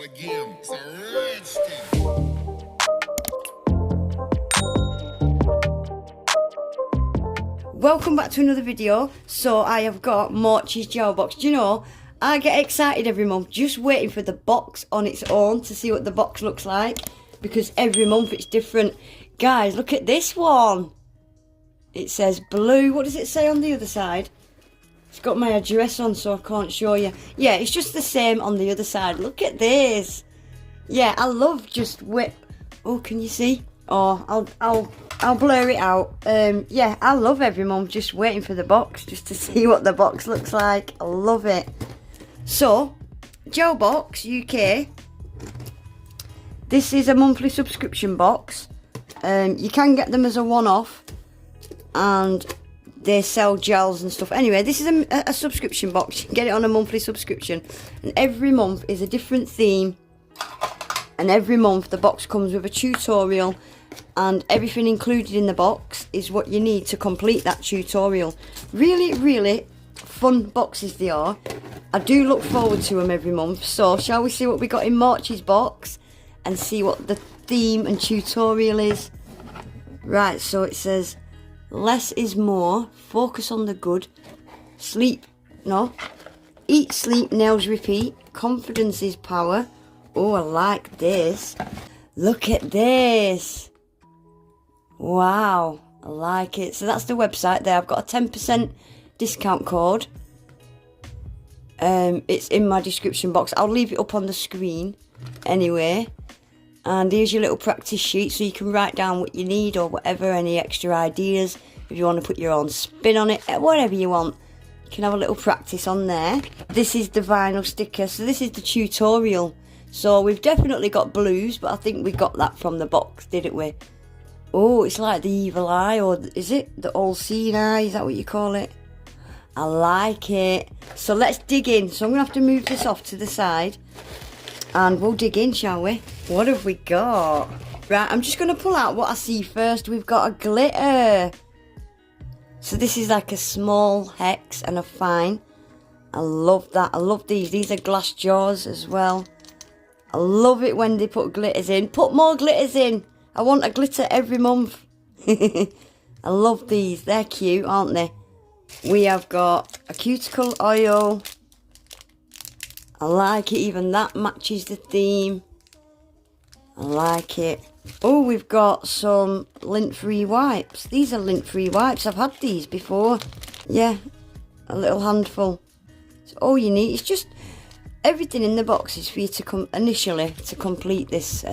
again. It's a rich thing. Welcome back to another video. So I have got Swatches Gelbox. Do you know, I get excited every month just waiting for the box on its own to see what the box looks like, because every month it's different. Guys, look at this one. It says blue. What does it say on the other side? It's got my address on, so I can't show you. Yeah, it's just the same on the other side. Look at this. Yeah, I love just wait. Oh, can you see? Oh, I'll blur it out. Yeah, I love every month just waiting for the box, just to see what the box looks like. I love it. So, Gelbox UK. This is a monthly subscription box. You can get them as a one-off, and they sell gels and stuff. Anyway, this is a subscription box. You can get it on a monthly subscription, and every month is a different theme, and every month the box comes with a tutorial, and everything included in the box is what you need to complete that tutorial. Really fun boxes they are. I do look forward to them every month. So shall we see what we got in March's box and see what the theme and tutorial is? Right, so it says less is more, focus on the good, eat, sleep, nails, repeat, confidence is power. Oh, I like this. Look at this. Wow, I like it. So that's the website there. I've got a 10% discount code. It's in my description box. I'll leave it up on the screen anyway. And here's your little practice sheet, so you can write down what you need or whatever, any extra ideas. If you want to put your own spin on it, whatever you want. You can have a little practice on there. This is the vinyl sticker, so this is the tutorial. So we've definitely got blues, but I think we got that from the box, didn't we? Oh, it's like the evil eye, or is it the all-seeing eye? Is that what you call it? I like it. So let's dig in. So I'm going to have to move this off to the side, and we'll dig in, shall we? What have we got? Right, I'm just going to pull out what I see first. We've got a glitter. So this is like a small hex and a fine. I love that. I love these. These are glass jars as well. I love it when they put glitters in. Put more glitters in. I want a glitter every month. I love these. They're cute, aren't they? We have got a cuticle oil. I like it. Even that matches the theme. I like it. Oh, we've got some lint-free wipes. These are lint-free wipes. I've had these before. Yeah, a little handful. It's all you need. It's just everything in the box is for you to initially to complete this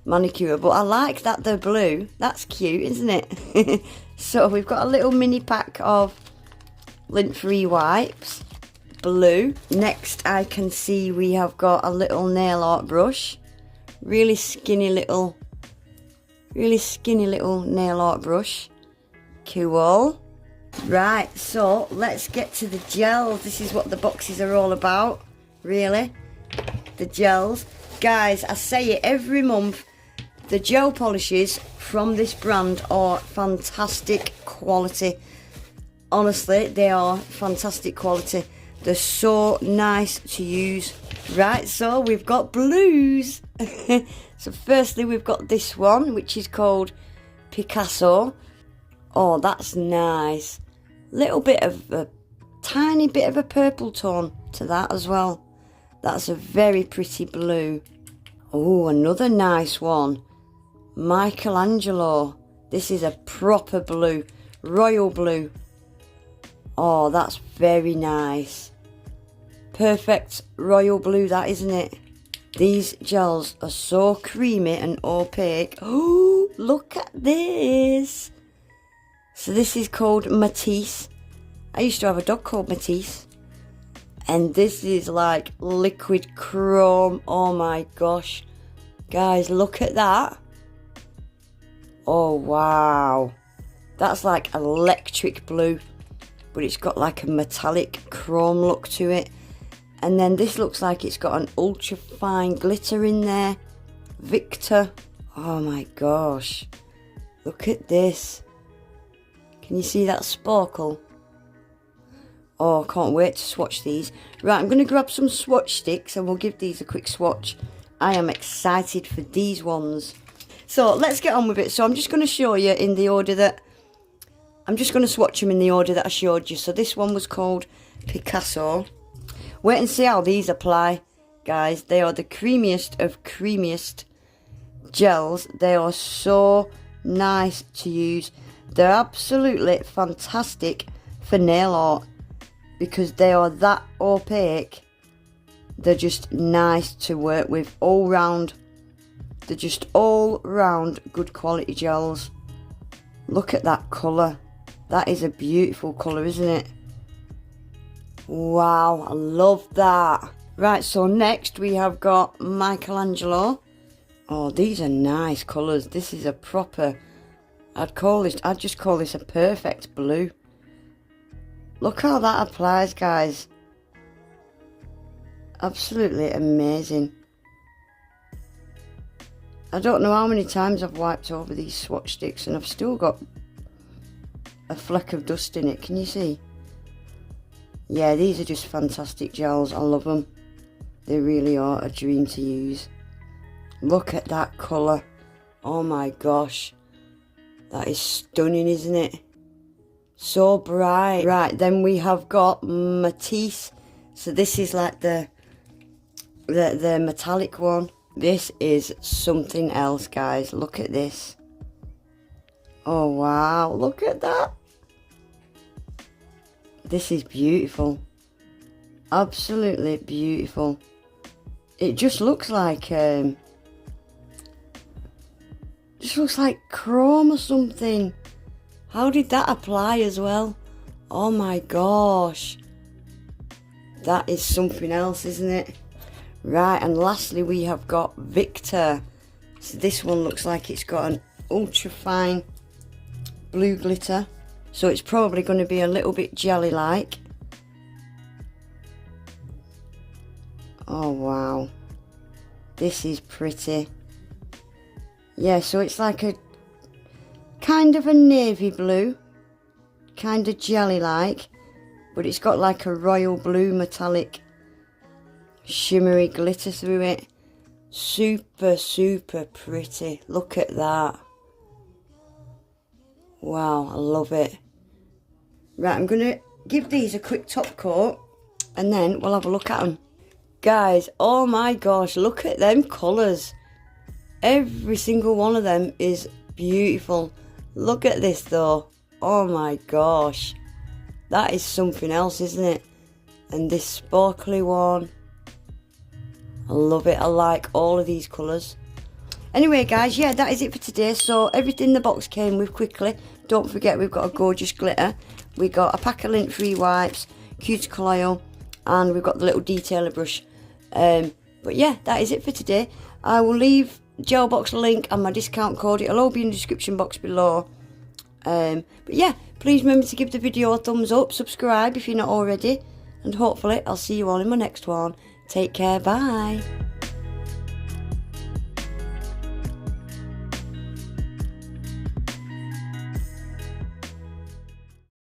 manicure. But I like that they're blue. That's cute, isn't it? So we've got a little mini pack of lint-free wipes. Blue. Next I can see we have got a little nail art brush. Really skinny little nail art brush. Cool. Right, so let's get to the gels. This is what the boxes are all about, really. The gels. Guys, I say it every month. The gel polishes from this brand are fantastic quality. Honestly, they are fantastic quality. They're so nice to use. Right, so we've got blues. So firstly we've got this one, which is called Picasso. Oh, that's nice. Little bit of a tiny bit of a purple tone to that as well. That's a very pretty blue. Oh, another nice one. Michelangelo. This is a proper blue, royal blue. Oh, that's very nice. Perfect royal blue, that, isn't it? These gels are so creamy and opaque. Oh, look at this. So this is called Matisse. I used to have a dog called Matisse. And this is like liquid chrome. Oh my gosh. Guys, look at that. Oh, wow. That's like electric blue. But it's got like a metallic chrome look to it. And then this looks like it's got an ultra fine glitter in there. Victor. Oh my gosh. Look at this. Can you see that sparkle? Oh, I can't wait to swatch these. Right, I'm going to grab some swatch sticks and we'll give these a quick swatch. I am excited for these ones. So let's get on with it. So I'm just going to show you in the order that... I'm just going to swatch them in the order that I showed you. So this one was called Picasso. Wait and see how these apply, guys. They are the creamiest of creamiest gels. They are so nice to use. They're absolutely fantastic for nail art because they are that opaque. They're just nice to work with all round. They're just all round good quality gels. Look at that colour. That is a beautiful colour, isn't it? Wow, I love that. Right, so next we have got Michelangelo. Oh, these are nice colours. This is a proper... I'd just call this a perfect blue. Look how that applies, guys. Absolutely amazing. I don't know how many times I've wiped over these swatch sticks and I've still got a fleck of dust in it. Can you see? Yeah, these are just fantastic gels. I love them. They really are a dream to use. Look at that colour. Oh my gosh. That is stunning, isn't it? So bright. Right, then we have got Matisse. So this is like the metallic one. This is something else, guys. Look at this. Oh wow, look at that. This is beautiful. Absolutely beautiful. It just looks like chrome or something. How did that apply as well? Oh my gosh. That is something else, isn't it? Right, and lastly we have got Victor. So this one looks like it's got an ultra fine blue glitter. So it's probably going to be a little bit jelly-like. Oh wow. This is pretty. Yeah, so it's like a kind of a navy blue. Kind of jelly-like. But it's got like a royal blue metallic shimmery glitter through it. Super, super pretty. Look at that. Wow, I love it. Right, I'm going to give these a quick top coat and then we'll have a look at them. Guys, oh my gosh, look at them colours. Every single one of them is beautiful. Look at this though. Oh my gosh. That is something else, isn't it? And this sparkly one. I love it. I like all of these colours. Anyway, guys, yeah, that is it for today. So everything the box came with quickly. Don't forget, we've got a gorgeous glitter. We got a pack of lint-free wipes, cuticle oil, and we've got the little detailer brush. But yeah, that is it for today. I will leave Gelbox link and my discount code. It'll all be in the description box below. But yeah, please remember to give the video a thumbs up, subscribe if you're not already, and hopefully I'll see you all in my next one. Take care, bye.